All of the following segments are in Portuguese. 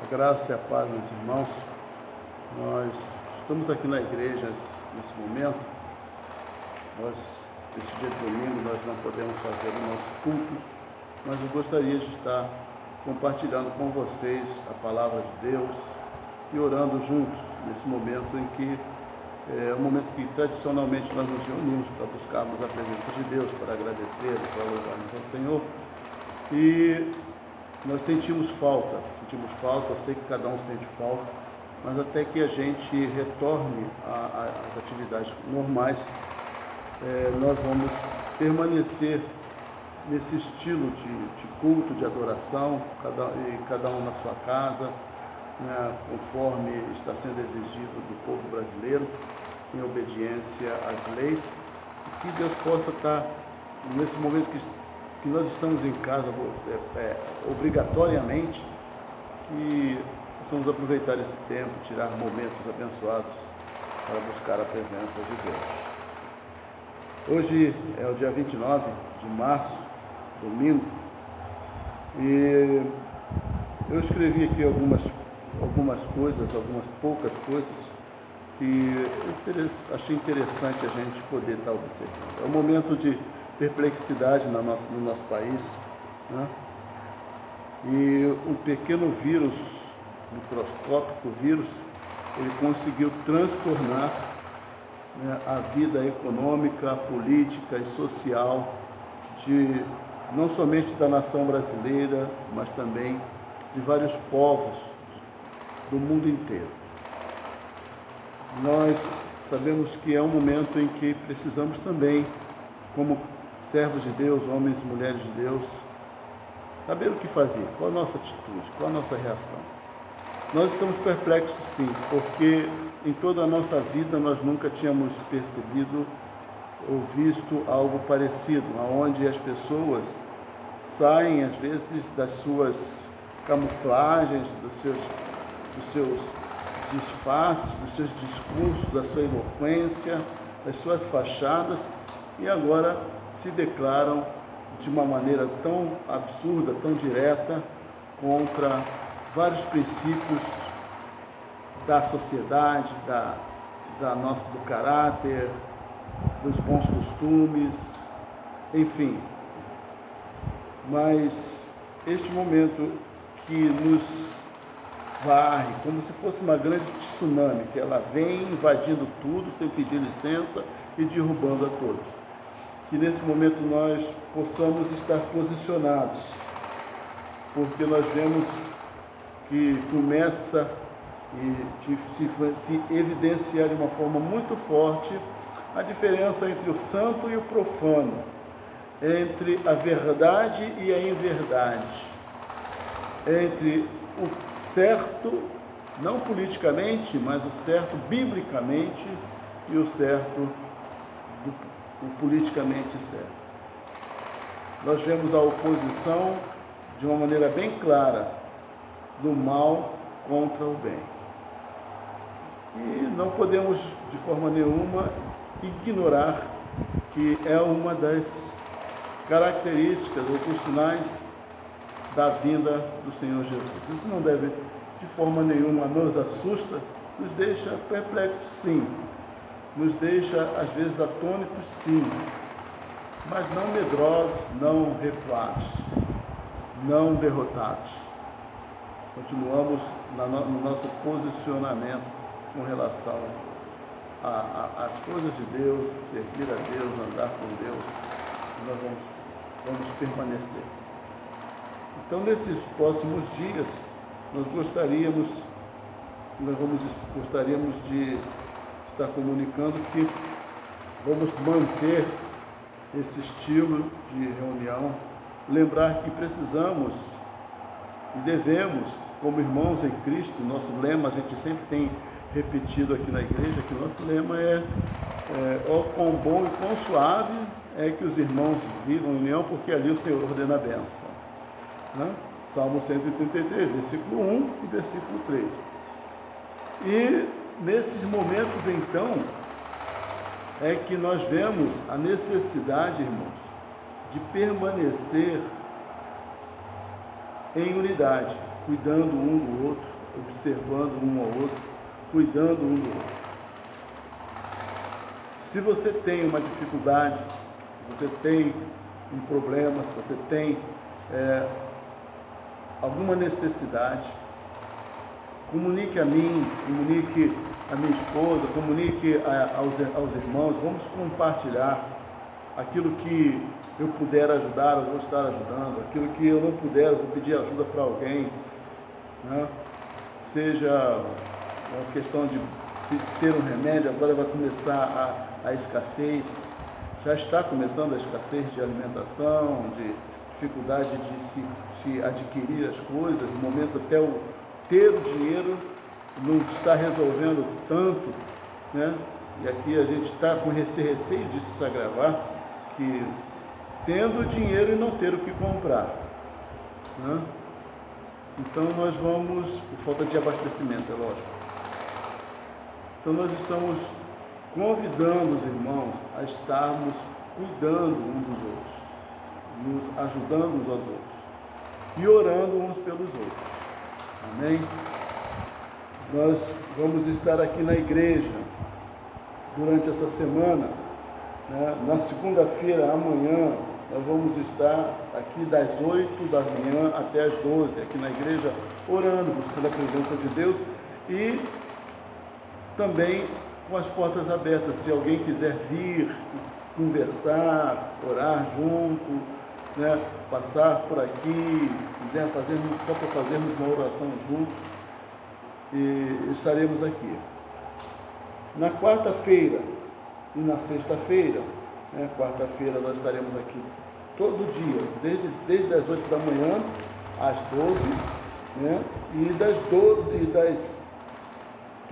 A graça e a paz, meus irmãos. Nós estamos aqui na igreja nesse momento. Nesse dia de domingo, nós não podemos fazer o nosso culto, mas eu gostaria de estar compartilhando com vocês a palavra de Deus e orando juntos nesse momento em que é um momento que tradicionalmente nós nos reunimos para buscarmos a presença de Deus, para agradecer, para louvarmos ao Senhor. E nós sentimos falta, sei que cada um sente falta, mas até que a gente retorne às atividades normais, nós vamos permanecer nesse estilo de culto, de adoração, cada um na sua casa, né, conforme está sendo exigido do povo brasileiro, em obediência às leis, e que Deus possa estar, nesse momento que nós estamos em casa obrigatoriamente, que possamos aproveitar esse tempo, tirar momentos abençoados para buscar a presença de Deus. Hoje é o dia 29 de março, domingo, e eu escrevi aqui algumas poucas coisas que eu achei interessante a gente poder estar observando. É um momento de perplexidade no nosso país, né? E um pequeno vírus, microscópico vírus, ele conseguiu transtornar, né, a vida econômica, política e social não somente da nação brasileira, mas também de vários povos do mundo inteiro. Nós sabemos que é um momento em que precisamos também, como servos de Deus, homens e mulheres de Deus, saber o que fazer, qual a nossa atitude, qual a nossa reação. Nós estamos perplexos, sim, porque em toda a nossa vida nós nunca tínhamos percebido ou visto algo parecido, onde as pessoas saem, às vezes, das suas camuflagens, dos seus disfarces, dos seus discursos, da sua eloquência, das suas fachadas, e agora se declaram de uma maneira tão absurda, tão direta, contra vários princípios da sociedade, do caráter, dos bons costumes, enfim. Mas este momento que nos varre, como se fosse uma grande tsunami, que ela vem invadindo tudo sem pedir licença e derrubando a todos. Que nesse momento nós possamos estar posicionados, porque nós vemos que começa se evidenciar de uma forma muito forte a diferença entre o santo e o profano, entre a verdade e a inverdade, entre o certo, não politicamente, mas o certo biblicamente e o certo o politicamente certo. Nós vemos a oposição de uma maneira bem clara do mal contra o bem. E não podemos de forma nenhuma ignorar que é uma das características ou dos sinais da vinda do Senhor Jesus. Isso não deve de forma nenhuma nos assusta, nos deixa perplexos, sim. Nos deixa, às vezes, atônitos, sim, mas não medrosos, não recuados, não derrotados. Continuamos no nosso posicionamento com relação às coisas de Deus, servir a Deus, andar com Deus, e nós vamos permanecer. Então, nesses próximos dias, nós gostaríamos de estar comunicando que vamos manter esse estilo de reunião, lembrar que precisamos e devemos, como irmãos em Cristo, nosso lema, a gente sempre tem repetido aqui na igreja, que nosso lema ó quão bom e quão suave é que os irmãos vivam em união, porque ali o Senhor ordena a bênção. Né? Salmo 133, versículo 1 e versículo 3. E nesses momentos, então, é que nós vemos a necessidade, irmãos, de permanecer em unidade, cuidando um do outro, observando um ao outro, cuidando um do outro. Se você tem uma dificuldade, se você tem um problema, se você tem alguma necessidade, comunique a mim, comunique a minha esposa, comunique aos irmãos, vamos compartilhar aquilo que eu puder ajudar, eu vou estar ajudando, aquilo que eu não puder, eu vou pedir ajuda para alguém, né? Seja uma questão de ter um remédio, agora vai começar a escassez, já está começando a escassez de alimentação, de dificuldade de se adquirir as coisas, no momento até ter o dinheiro não está resolvendo tanto, né? E aqui a gente está com esse receio disso se agravar, que tendo dinheiro e não ter o que comprar, né? Então nós vamos, por falta de abastecimento, é lógico. Então nós estamos convidando os irmãos a estarmos cuidando uns dos outros, nos ajudando uns aos outros e orando uns pelos outros. Amém? Nós vamos estar aqui na igreja durante essa semana, né? Na segunda-feira, amanhã, nós vamos estar aqui das 8 da manhã até as 12, aqui na igreja, orando, buscando a presença de Deus e também com as portas abertas. Se alguém quiser vir, conversar, orar junto, né? Passar por aqui, quiser fazer, só para fazermos uma oração juntos, e estaremos aqui. Na quarta-feira e na sexta-feira, né? Quarta-feira nós estaremos aqui todo dia, desde as 8 da manhã às 12, né? E das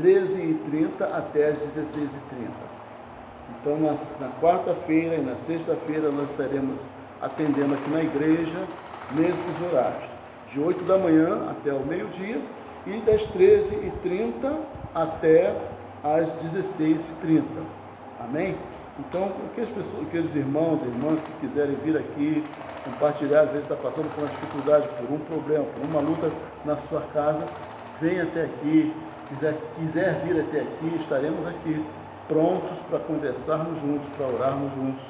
13h30 até as 16h30. Então, na quarta-feira e na sexta-feira, nós estaremos atendendo aqui na igreja, nesses horários, de 8 da manhã até o meio-dia e das 13h30 até as 16h30. Amém? Então, aqueles irmãos e irmãs que quiserem vir aqui, compartilhar, às vezes está passando por uma dificuldade, por um problema, por uma luta na sua casa, venha até aqui. Quiser vir até aqui, estaremos aqui prontos para conversarmos juntos, para orarmos juntos,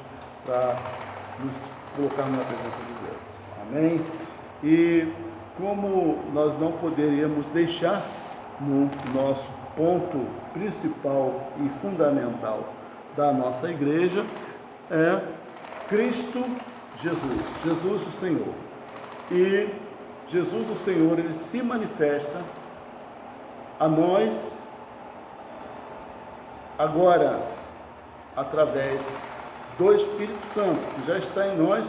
para nos colocarmos na presença de Deus. Amém? E como nós não poderíamos deixar no nosso ponto principal e fundamental da nossa igreja, é Cristo Jesus, Jesus o Senhor. E Jesus o Senhor, ele se manifesta a nós agora através do Espírito Santo, que já está em nós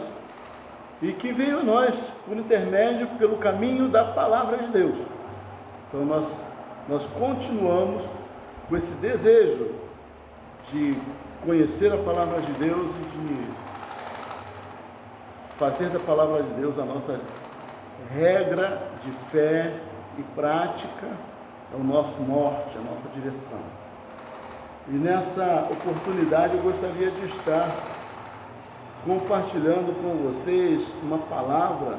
e que veio a nós por intermédio, pelo caminho da palavra de Deus. Então nós continuamos com esse desejo de conhecer a palavra de Deus e de fazer da palavra de Deus a nossa regra de fé e prática, é o nosso norte, a nossa direção. E nessa oportunidade eu gostaria de estar compartilhando com vocês uma palavra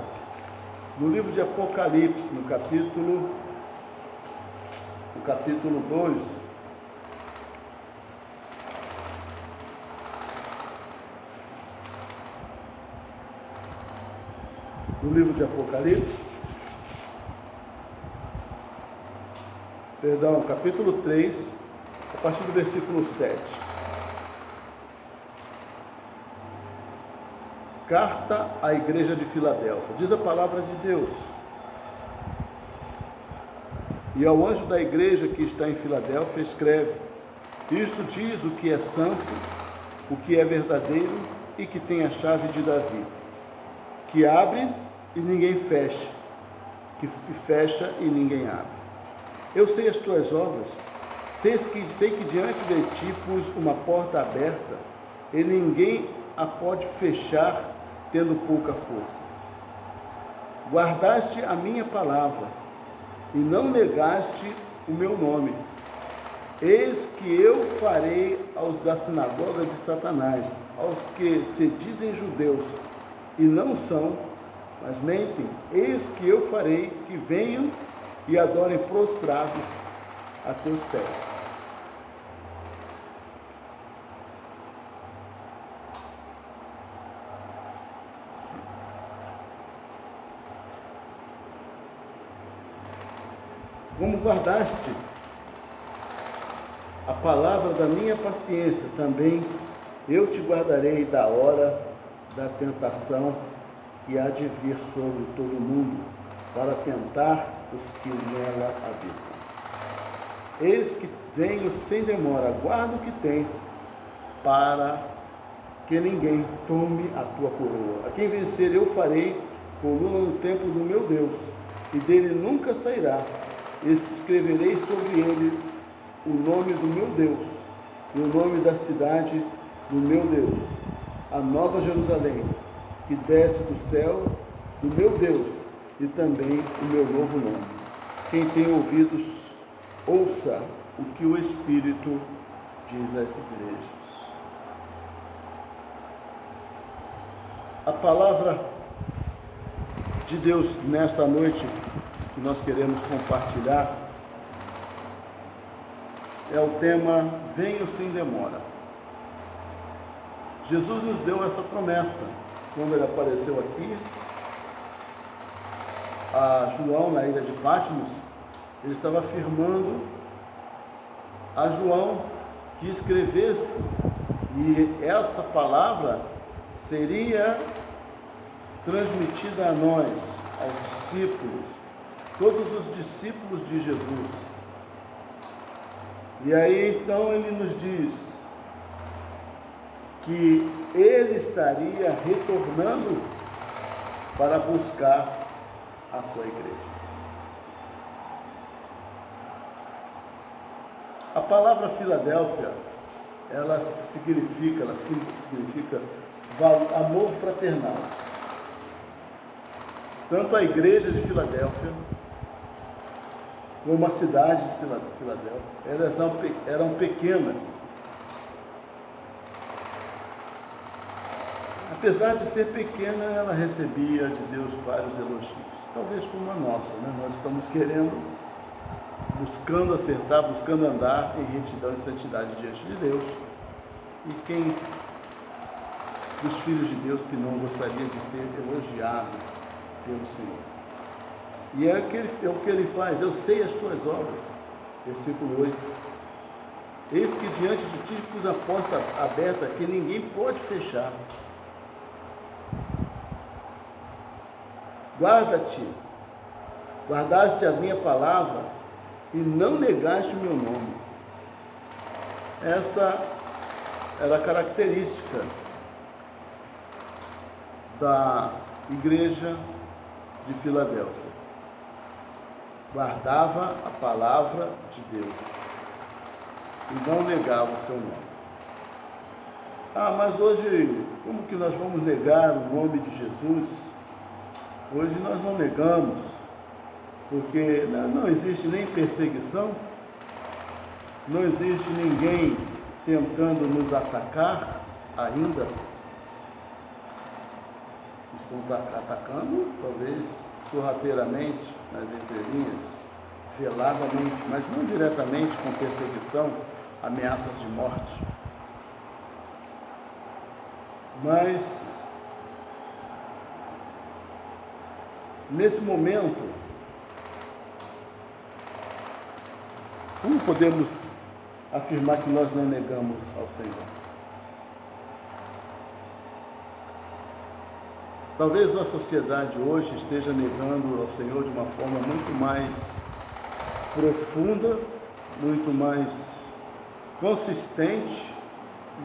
no livro de Apocalipse, no capítulo 2. No livro de Apocalipse, capítulo 3, a partir do versículo 7. Carta à igreja de Filadélfia. Diz a palavra de Deus: e ao anjo da igreja que está em Filadélfia escreve: isto diz o que é santo, o que é verdadeiro e que tem a chave de Davi, que abre e ninguém fecha, que fecha e ninguém abre. Eu sei as tuas obras, sei que diante de ti pus uma porta aberta, e ninguém a pode fechar, tendo pouca força. Guardaste a minha palavra, e não negaste o meu nome. Eis que eu farei aos da sinagoga de Satanás, aos que se dizem judeus, e não são, mas mentem, eis que eu farei que venham e adorem prostrados a teus pés. Como guardaste a palavra da minha paciência, também eu te guardarei da hora da tentação que há de vir sobre todo o mundo, para tentar os que nela habitam. Eis que venho sem demora, guarda o que tens, para que ninguém tome a tua coroa. A quem vencer eu farei coluna no templo do meu Deus, e dele nunca sairá. E escreverei sobre ele o nome do meu Deus, e o nome da cidade do meu Deus, a nova Jerusalém, que desce do céu do meu Deus, e também o meu novo nome. Quem tem ouvidos, ouça o que o Espírito diz às igrejas. A palavra de Deus nesta noite que nós queremos compartilhar é o tema Venho sem demora. Jesus nos deu essa promessa quando ele apareceu aqui a João na ilha de Patmos. Ele estava afirmando a João que escrevesse, e essa palavra seria transmitida a nós, aos discípulos, todos os discípulos de Jesus. E aí então ele nos diz que ele estaria retornando para buscar a sua igreja. A palavra Filadélfia, ela significa amor fraternal. Tanto a igreja de Filadélfia, como a cidade de Filadélfia, elas eram pequenas. Apesar de ser pequena, ela recebia de Deus vários elogios. Talvez como a nossa, né? Nós estamos buscando acertar, buscando andar em retidão e santidade diante de Deus. E quem dos filhos de Deus que não gostaria de ser elogiado pelo Senhor? E é o que ele faz. Eu sei as tuas obras. Versículo 8. Eis que diante de ti pus a porta aberta que ninguém pode fechar. Guardaste a minha palavra e não negaste o meu nome. Essa era a característica da igreja de Filadélfia. Guardava a palavra de Deus e não negava o seu nome. Mas hoje, como que nós vamos negar o nome de Jesus? Hoje nós não negamos, porque não existe nem perseguição, não existe ninguém tentando nos atacar ainda. Estão atacando, talvez sorrateiramente, nas entrelinhas, veladamente, mas não diretamente com perseguição, ameaças de morte. Mas nesse momento, como podemos afirmar que nós não negamos ao Senhor? Talvez a sociedade hoje esteja negando ao Senhor de uma forma muito mais profunda, muito mais consistente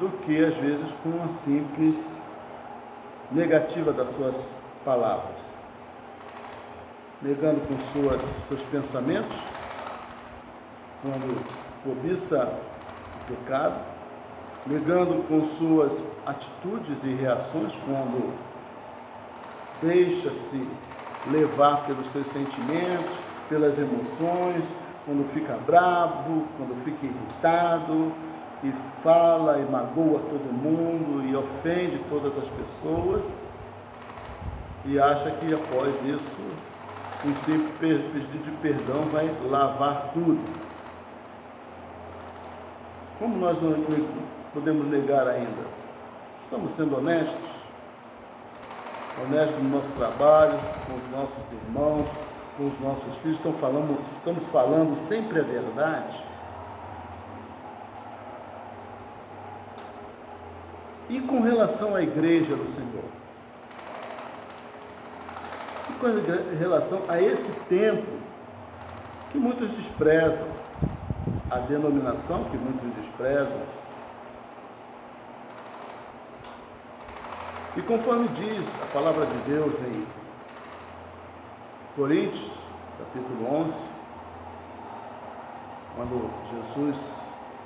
do que às vezes com uma simples negativa das suas palavras. Negando com seus pensamentos, quando cobiça o pecado, negando com suas atitudes e reações, quando deixa-se levar pelos seus sentimentos, pelas emoções, quando fica bravo, quando fica irritado, e fala e magoa todo mundo e ofende todas as pessoas, e acha que após isso um simples pedido de perdão vai lavar tudo. Como nós não podemos negar ainda? Estamos sendo honestos? Honestos no nosso trabalho, com os nossos irmãos, com os nossos filhos, estamos falando sempre a verdade? E com relação à igreja do Senhor? E com relação a esse tempo que muitos desprezam, a denominação que muitos desprezam? E conforme diz a palavra de Deus em Coríntios, capítulo 11, quando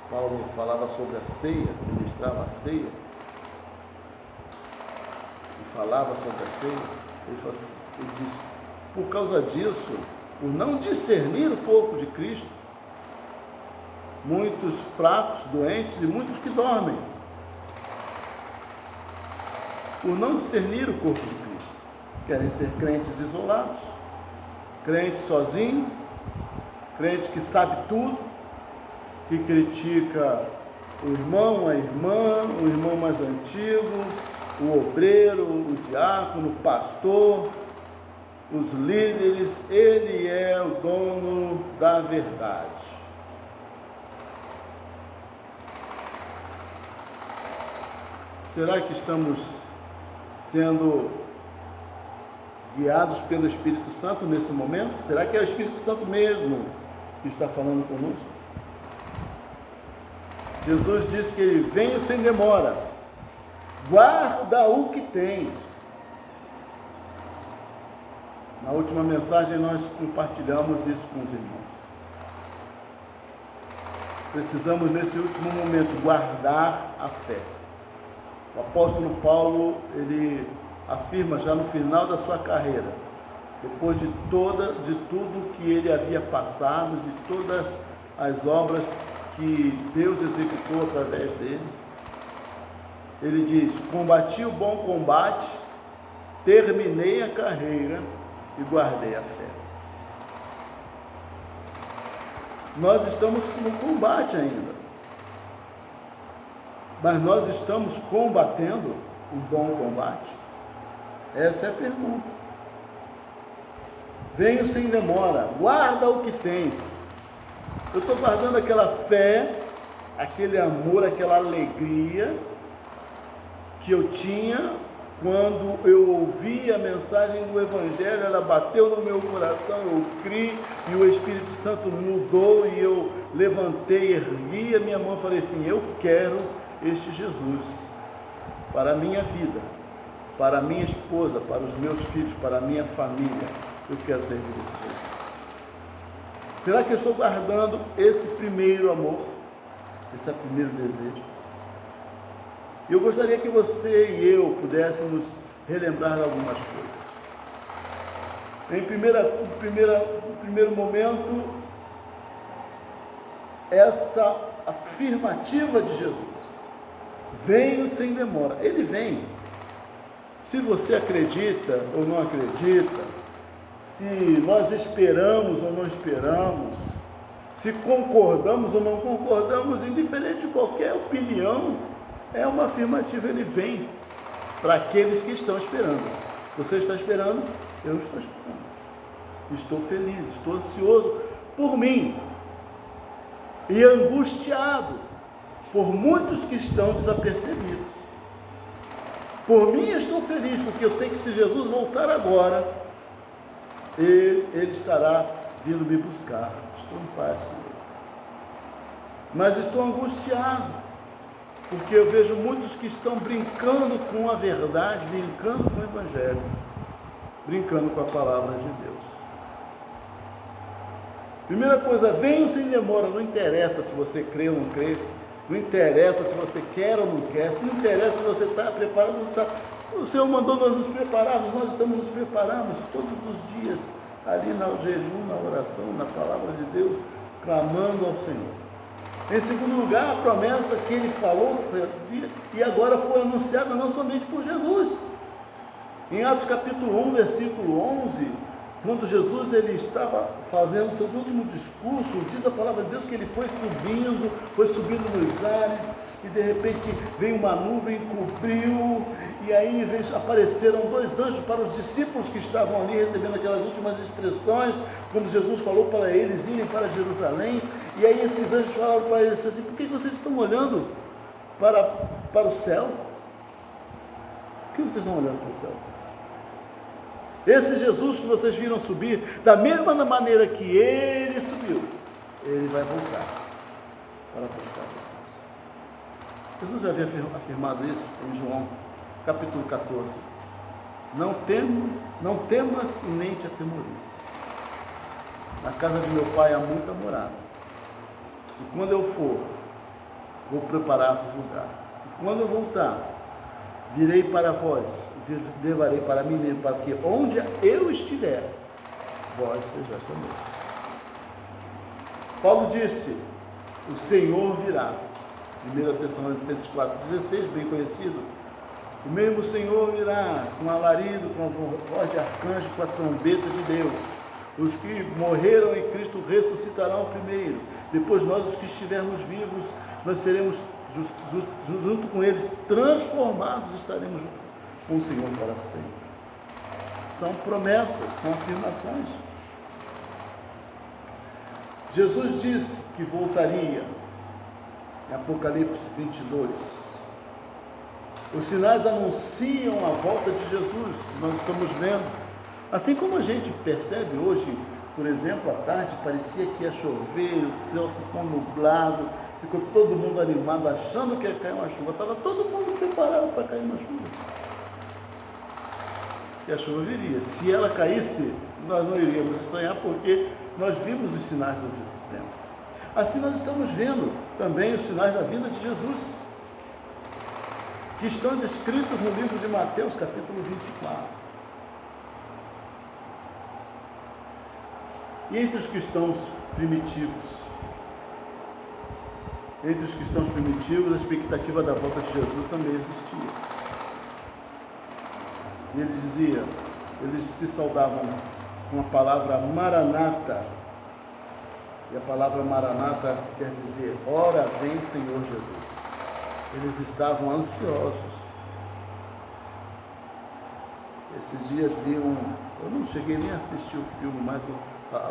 Paulo falava sobre a ceia, ministrava a ceia, e falava sobre a ceia, ele disse, por causa disso, por não discernir o corpo de Cristo, muitos fracos, doentes e muitos que dormem, por não discernir o corpo de Cristo, querem ser crentes isolados, crente sozinho, crente que sabe tudo, que critica o irmão, a irmã, o irmão mais antigo, o obreiro, o diácono, o pastor, os líderes. Ele é o dono da verdade. Será que estamos sendo guiados pelo Espírito Santo nesse momento? Será que é o Espírito Santo mesmo que está falando conosco? Jesus disse que ele vem sem demora, guarda o que tens. Na última mensagem nós compartilhamos isso com os irmãos. Precisamos nesse último momento guardar a fé. O apóstolo Paulo, ele afirma já no final da sua carreira, depois de tudo que ele havia passado, de todas as obras que Deus executou através dele, ele diz, combati o bom combate, terminei a carreira e guardei a fé. Nós estamos no combate ainda, mas nós estamos combatendo um bom combate? Essa é a pergunta. Venho sem demora, guarda o que tens. Eu estou guardando aquela fé, aquele amor, aquela alegria que eu tinha quando eu ouvi a mensagem do Evangelho, ela bateu no meu coração, eu criei e o Espírito Santo mudou e eu levantei, ergui a minha mão e falei assim, eu quero este Jesus para a minha vida, para a minha esposa, para os meus filhos, para a minha família. Eu quero servir esse Jesus. Será que eu estou guardando esse primeiro amor, esse primeiro desejo? Eu gostaria que você e eu pudéssemos relembrar algumas coisas. Em primeiro momento, essa afirmativa de Jesus. Venho sem demora. Ele vem. Se você acredita ou não acredita, se nós esperamos ou não esperamos, se concordamos ou não concordamos, indiferente de qualquer opinião, é uma afirmativa, ele vem para aqueles que estão esperando. Você está esperando? Eu estou esperando. Estou feliz, estou ansioso por mim e angustiado por muitos que estão desapercebidos. Por mim eu estou feliz, porque eu sei que se Jesus voltar agora, ele estará vindo me buscar. Estou em paz com ele. Mas estou angustiado, porque eu vejo muitos que estão brincando com a verdade, brincando com o Evangelho, brincando com a palavra de Deus. Primeira coisa, venho sem demora. Não interessa se você crê ou não crê, não interessa se você quer ou não quer, não interessa se você está preparado ou não está. O Senhor mandou nós nos prepararmos, nós estamos nos preparando todos os dias, ali no jejum, na oração, na palavra de Deus, clamando ao Senhor. Em segundo lugar, a promessa que ele falou, que foi o dia, e agora foi anunciada não somente por Jesus. Em Atos capítulo 1, versículo 11, Quando Jesus ele estava fazendo o seu último discurso, diz a palavra de Deus que ele foi subindo nos ares, e de repente veio uma nuvem, cobriu, e aí apareceram dois anjos para os discípulos que estavam ali recebendo aquelas últimas instruções, quando Jesus falou para eles irem para Jerusalém. E aí esses anjos falaram para eles assim: por que vocês estão olhando para o céu? Por que vocês estão olhando para o céu? Esse Jesus que vocês viram subir, da mesma maneira que ele subiu, ele vai voltar para buscar vocês. Jesus já havia afirmado isso em João capítulo 14. Não temas e nem te atemorize. Na casa de meu pai há muita morada. E quando eu for, vou preparar-vos lugar. E quando eu voltar, virei para vós, levarei para mim mesmo, para que onde eu estiver, vós sejais também. Paulo disse: o Senhor virá. 1 Tessalonicenses 4,16, bem conhecido. O mesmo Senhor virá com alarido, com a voz de arcanjo, com a trombeta de Deus. Os que morreram em Cristo ressuscitarão primeiro. Depois nós, os que estivermos vivos, nós seremos junto com eles transformados, estaremos junto com o Senhor para sempre. São promessas, são afirmações. Jesus disse que voltaria em Apocalipse 22. Os sinais anunciam a volta de Jesus, nós estamos vendo. Assim como a gente percebe hoje, por exemplo, à tarde parecia que ia chover, o céu ficou nublado, ficou todo mundo animado, achando que ia cair uma chuva. Estava todo mundo preparado para cair uma chuva. E a chuva viria. Se ela caísse, nós não iríamos estranhar, porque nós vimos os sinais do tempo. Assim nós estamos vendo também os sinais da vinda de Jesus, que estão descritos no livro de Mateus, capítulo 24. E entre os cristãos primitivos, a expectativa da volta de Jesus também existia. E eles se saudavam com a palavra Maranata. E a palavra Maranata quer dizer: ora vem, Senhor Jesus. Eles estavam ansiosos. Esses dias vi eu não cheguei nem a assistir o filme, mas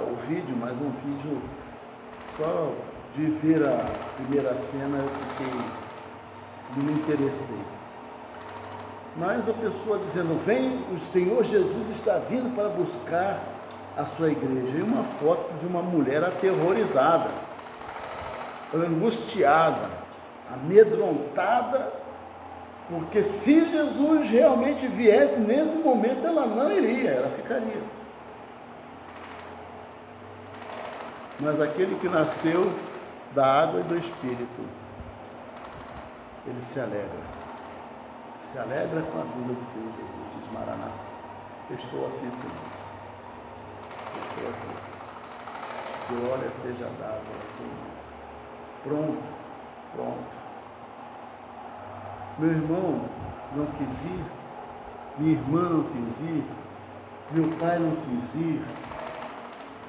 o vídeo, mas um vídeo só de ver a primeira cena me interessei. Mas a pessoa dizendo: vem, o Senhor Jesus está vindo para buscar a sua igreja. E uma foto de uma mulher aterrorizada, angustiada, amedrontada, porque se Jesus realmente viesse nesse momento, ela não iria, ela ficaria. Mas aquele que nasceu da água e do Espírito, ele se alegra com a vinda do Senhor Jesus, diz Maranata. Eu estou aqui, Senhor. Eu estou aqui. Glória seja dada aqui. Pronto. Meu irmão não quis ir, minha irmã não quis ir, meu pai não quis ir,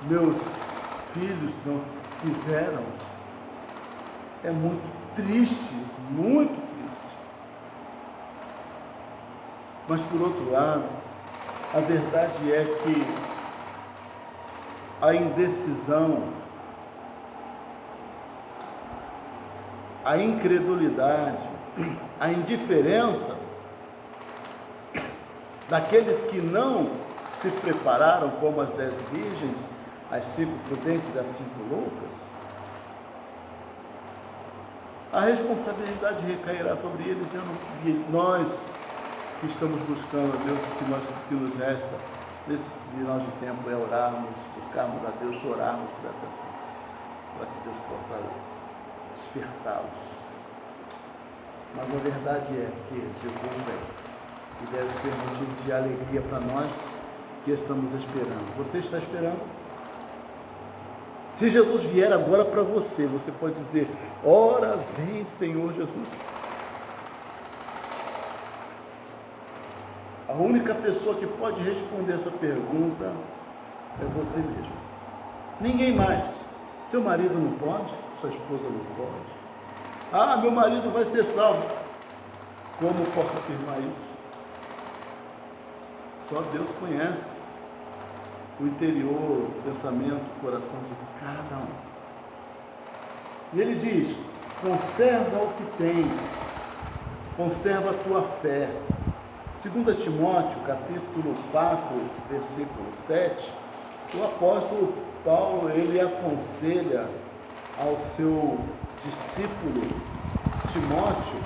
meus filhos não quiseram. É muito triste, muito triste. Mas por outro lado, a verdade é que a indecisão, a incredulidade, a indiferença daqueles que não se prepararam como as 10 virgens, as 5 prudentes e as 5 loucas, a responsabilidade recairá sobre eles, e nós que estamos buscando a Deus, o que nos resta nesse final de tempo é orarmos, buscarmos a Deus, chorarmos por essas coisas, para que Deus possa despertá-los. Mas a verdade é que Jesus vem, e deve ser motivo de alegria para nós que estamos esperando. Você está esperando? Se Jesus vier agora para você, você pode dizer: ora vem, Senhor Jesus. A única pessoa que pode responder essa pergunta é você mesmo. Ninguém mais. Seu marido não pode, sua esposa não pode. Ah, meu marido vai ser salvo. Como posso afirmar isso? Só Deus conhece o interior, o pensamento, o coração de cada um. E ele diz: conserva o que tens, conserva a tua fé. 2 Timóteo, capítulo 4, versículo 7, o apóstolo Paulo, ele aconselha ao seu discípulo Timóteo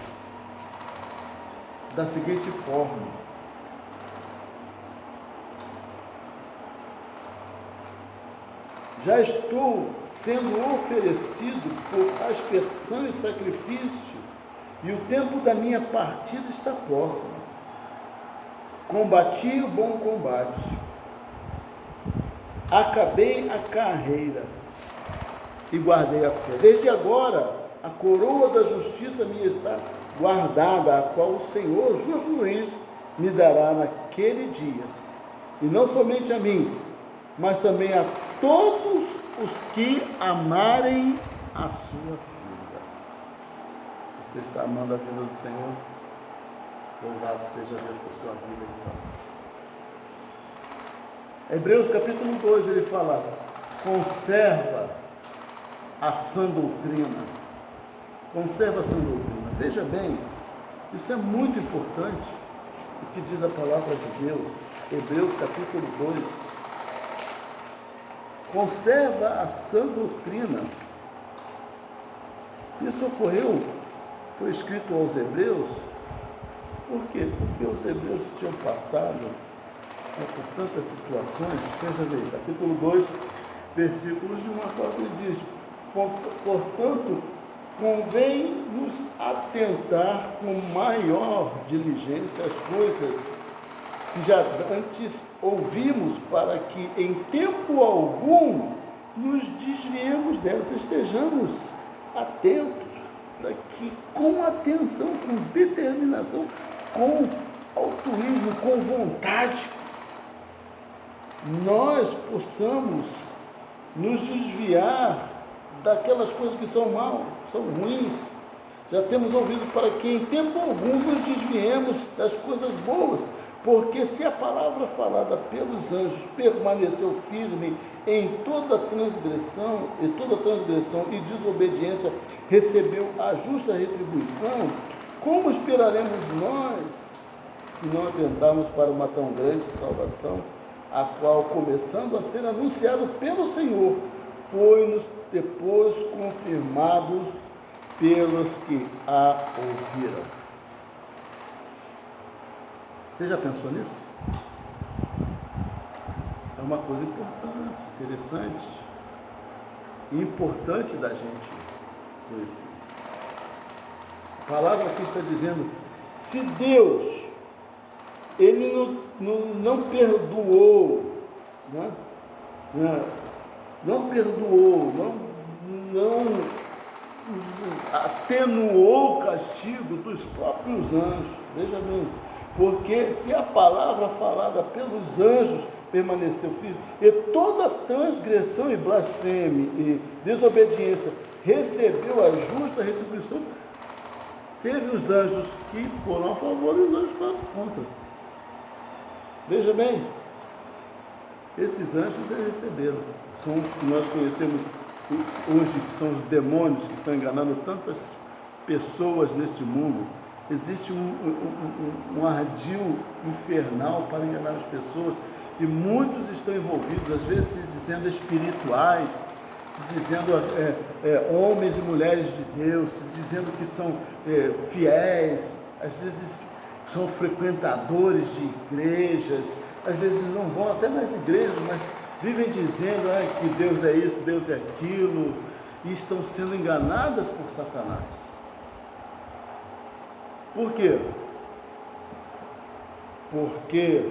da seguinte forma: já estou sendo oferecido por aspersão e sacrifício, e o tempo da minha partida está próximo. Combati o bom combate, acabei a carreira e guardei a fé. Desde agora, a coroa da justiça me está guardada, a qual o Senhor, justo juiz, me dará naquele dia. E não somente a mim, mas também a todos os que amarem a sua vida. Você está amando a vida do Senhor? Louvado seja Deus por sua vida, então. Hebreus capítulo 2, ele fala: conserva a sã doutrina. Conserva a sã doutrina. Veja bem, isso é muito importante, o que diz a palavra de Deus. Hebreus capítulo 2. Conserva a sã doutrina. Isso ocorreu, foi escrito aos Hebreus. Por quê? Porque os hebreus tinham passado por tantas situações. Veja bem, capítulo 2, versículos de 1 a 4, ele diz: portanto, convém nos atentar com maior diligência às coisas que já antes ouvimos, para que em tempo algum nos desviemos delas. Estejamos atentos, para que com atenção, com determinação, com altruísmo, com vontade, nós possamos nos desviar daquelas coisas que são mal, são ruins. Já temos ouvido, para que em tempo algum nos desviemos das coisas boas, porque se a palavra falada pelos anjos permaneceu firme em toda transgressão e desobediência recebeu a justa retribuição, como esperaremos nós, se não atentarmos para uma tão grande salvação, a qual, começando a ser anunciado pelo Senhor, foi-nos depois confirmados pelos que a ouviram? Você já pensou nisso? É uma coisa importante, interessante e importante da gente conhecer. A palavra aqui está dizendo: se Deus, Ele não perdoou, né? Não perdoou, não atenuou o castigo dos próprios anjos. Veja bem, porque se a palavra falada pelos anjos permaneceu firme, e toda transgressão e blasfêmia e desobediência recebeu a justa retribuição, teve os anjos que foram a favor e os anjos foram contra. Veja bem, esses anjos eles receberam, são os que nós conhecemos hoje, que são os demônios que estão enganando tantas pessoas nesse mundo. Existe um ardil infernal para enganar as pessoas, e muitos estão envolvidos, às vezes se dizendo espirituais, se dizendo homens e mulheres de Deus, se dizendo que são fiéis, às vezes são frequentadores de igrejas, às vezes não vão até nas igrejas, mas vivem dizendo que Deus é isso, Deus é aquilo, e estão sendo enganadas por Satanás. Por quê? Porque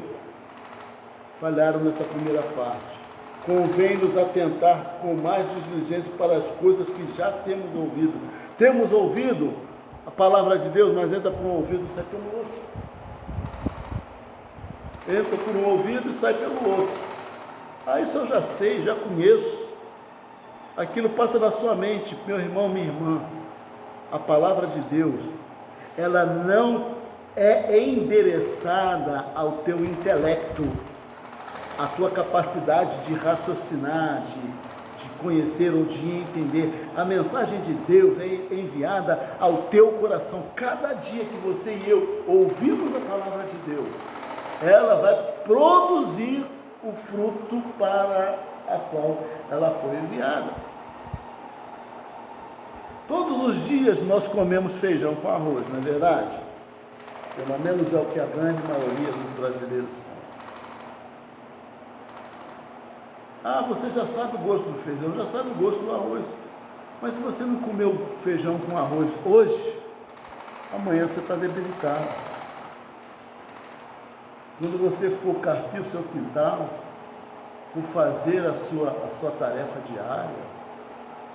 falharam nessa primeira parte. Convém nos atentar com mais diligência para as coisas que já temos ouvido. Temos ouvido a palavra de Deus, mas entra por um ouvido e sai pelo outro. Entra por um ouvido e sai pelo outro. Ah, isso eu já sei, já conheço. Aquilo passa na sua mente, meu irmão, minha irmã. A palavra de Deus, ela não é endereçada ao teu intelecto, à tua capacidade de raciocinar, de conhecer ou de entender. A mensagem de Deus é enviada ao teu coração. Cada dia que você e eu ouvimos a palavra de Deus, ela vai produzir o fruto para a qual ela foi enviada. Todos os dias nós comemos feijão com arroz, não é verdade? Pelo menos é o que a grande maioria dos brasileiros come. Ah, você já sabe o gosto do feijão, já sabe o gosto do arroz. Mas se você não comeu feijão com arroz hoje, amanhã você está debilitado. Quando você for carpir o seu quintal, for fazer a sua tarefa diária,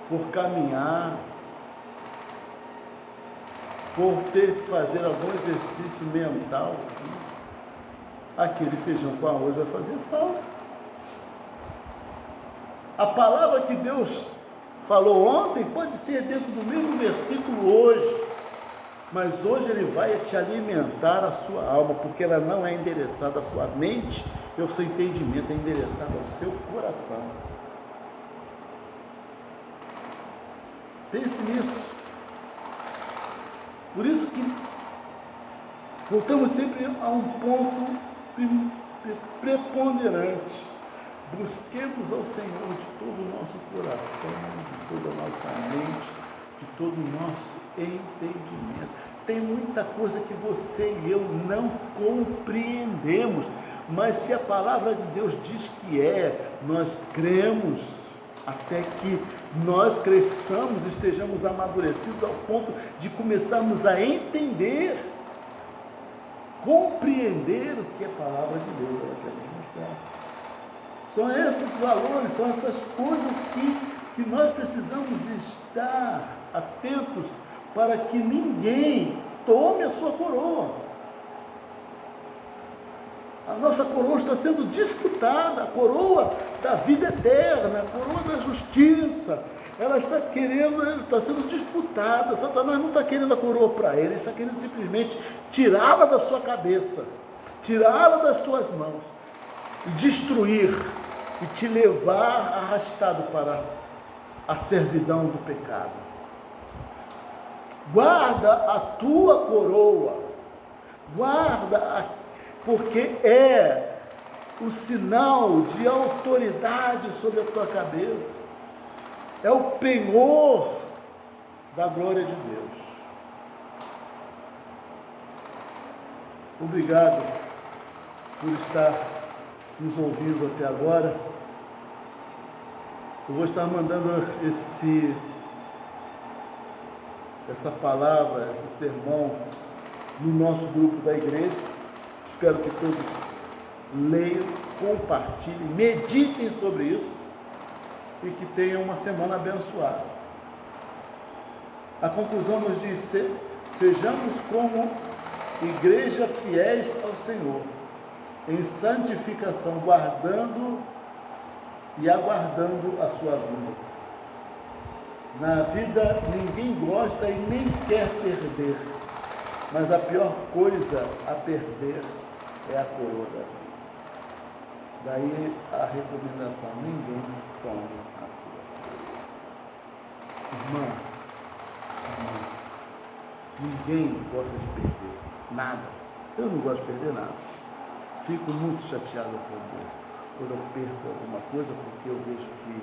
for caminhar, for ter que fazer algum exercício mental, físico, aquele feijão com arroz vai fazer falta. A palavra que Deus falou ontem pode ser dentro do mesmo versículo hoje, mas hoje ele vai te alimentar a sua alma, porque ela não é endereçada à sua mente e ao seu entendimento, é endereçada ao seu coração. Pense nisso. Por isso que voltamos sempre a um ponto preponderante. Busquemos ao Senhor de todo o nosso coração, de toda a nossa mente, de todo o nosso entendimento. Tem muita coisa que você e eu não compreendemos, mas se a palavra de Deus diz que nós cremos até que nós cresçamos, estejamos amadurecidos ao ponto de começarmos a entender, compreender o que a palavra de Deus ela quer nos mostrar. São esses valores, são essas coisas que nós precisamos estar atentos para que ninguém tome a sua coroa. A nossa coroa está sendo disputada, a coroa da vida eterna, a coroa da justiça. Ela está sendo disputada. Satanás não está querendo a coroa para ele está querendo simplesmente tirá-la da sua cabeça, tirá-la das tuas mãos e destruir, e te levar arrastado para a servidão do pecado. Guarda a tua coroa, porque é o sinal de autoridade sobre a tua cabeça, é o penhor da glória de Deus. Obrigado por estar nos ouvindo até agora. Eu vou estar mandando essa palavra, esse sermão no nosso grupo da igreja. Espero que todos leiam, compartilhem, meditem sobre isso e que tenham uma semana abençoada. A conclusão nos diz: sejamos como igreja fiéis ao Senhor, em santificação, guardando e aguardando a sua vinda. Na vida ninguém gosta e nem quer perder, mas a pior coisa a perder é a coroa da vida. Daí a recomendação: ninguém tome a tua coroa. Irmão, ninguém gosta de perder nada. Eu não gosto de perder nada. Fico muito chateado quando eu perco alguma coisa, porque eu vejo que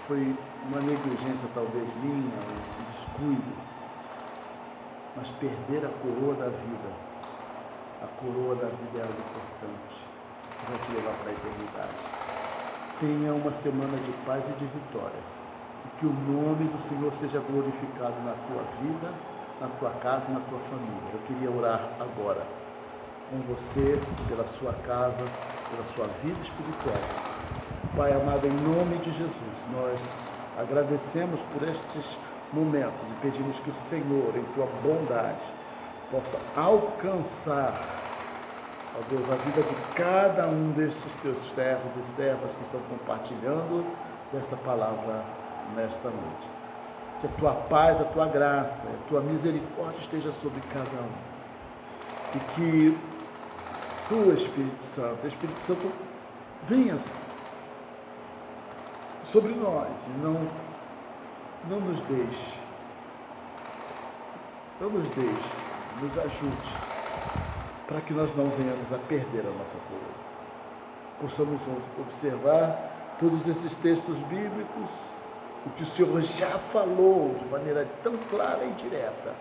foi uma negligência talvez minha, um descuido. Mas perder a coroa da vida é algo importante, vai te levar para a eternidade. Tenha uma semana de paz e de vitória, e que o nome do Senhor seja glorificado na tua vida, na tua casa, na tua família. Eu queria orar agora com você, pela sua casa, pela sua vida espiritual. Pai amado, em nome de Jesus, nós agradecemos por estes momentos e pedimos que o Senhor, em tua bondade, possa alcançar ó Deus, a vida de cada um destes teus servos e servas que estão compartilhando desta palavra nesta noite. Que a tua paz, a tua graça, a tua misericórdia esteja sobre cada um. E que tu, Espírito Santo, venhas sobre nós e não nos deixe. Não nos deixe, Senhor, nos ajude, para que nós não venhamos a perder a nossa coroa. Possamos observar todos esses textos bíblicos, o que o Senhor já falou de maneira tão clara e direta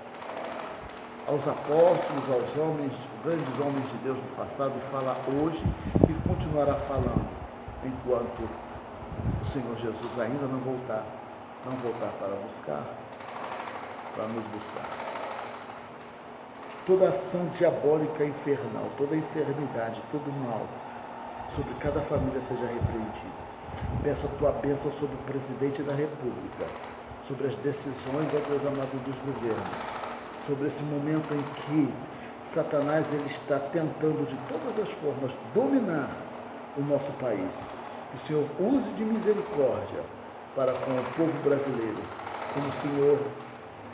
aos apóstolos, aos homens, grandes homens de Deus no passado, e fala hoje e continuará falando enquanto o Senhor Jesus ainda não voltar para nos buscar. Que toda ação diabólica infernal, toda enfermidade, todo mal sobre cada família seja repreendida. Peço a tua bênção sobre o presidente da República, sobre as decisões, ó Deus amado, dos governos, sobre esse momento em que Satanás ele está tentando de todas as formas dominar o nosso país. Que o Senhor use de misericórdia para com o povo brasileiro, como o Senhor,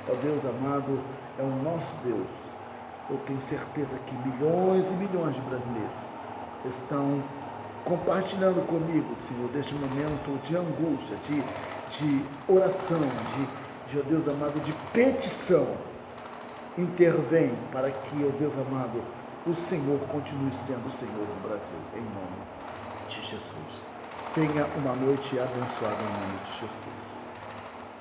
ó Deus amado, é o nosso Deus. Eu tenho certeza que milhões e milhões de brasileiros estão compartilhando comigo, Senhor, deste momento de angústia, de oração, ó Deus amado, de petição. Intervém para que, ó Deus amado, o Senhor continue sendo o Senhor do Brasil, em nome de Jesus. Tenha uma noite abençoada em nome de Jesus.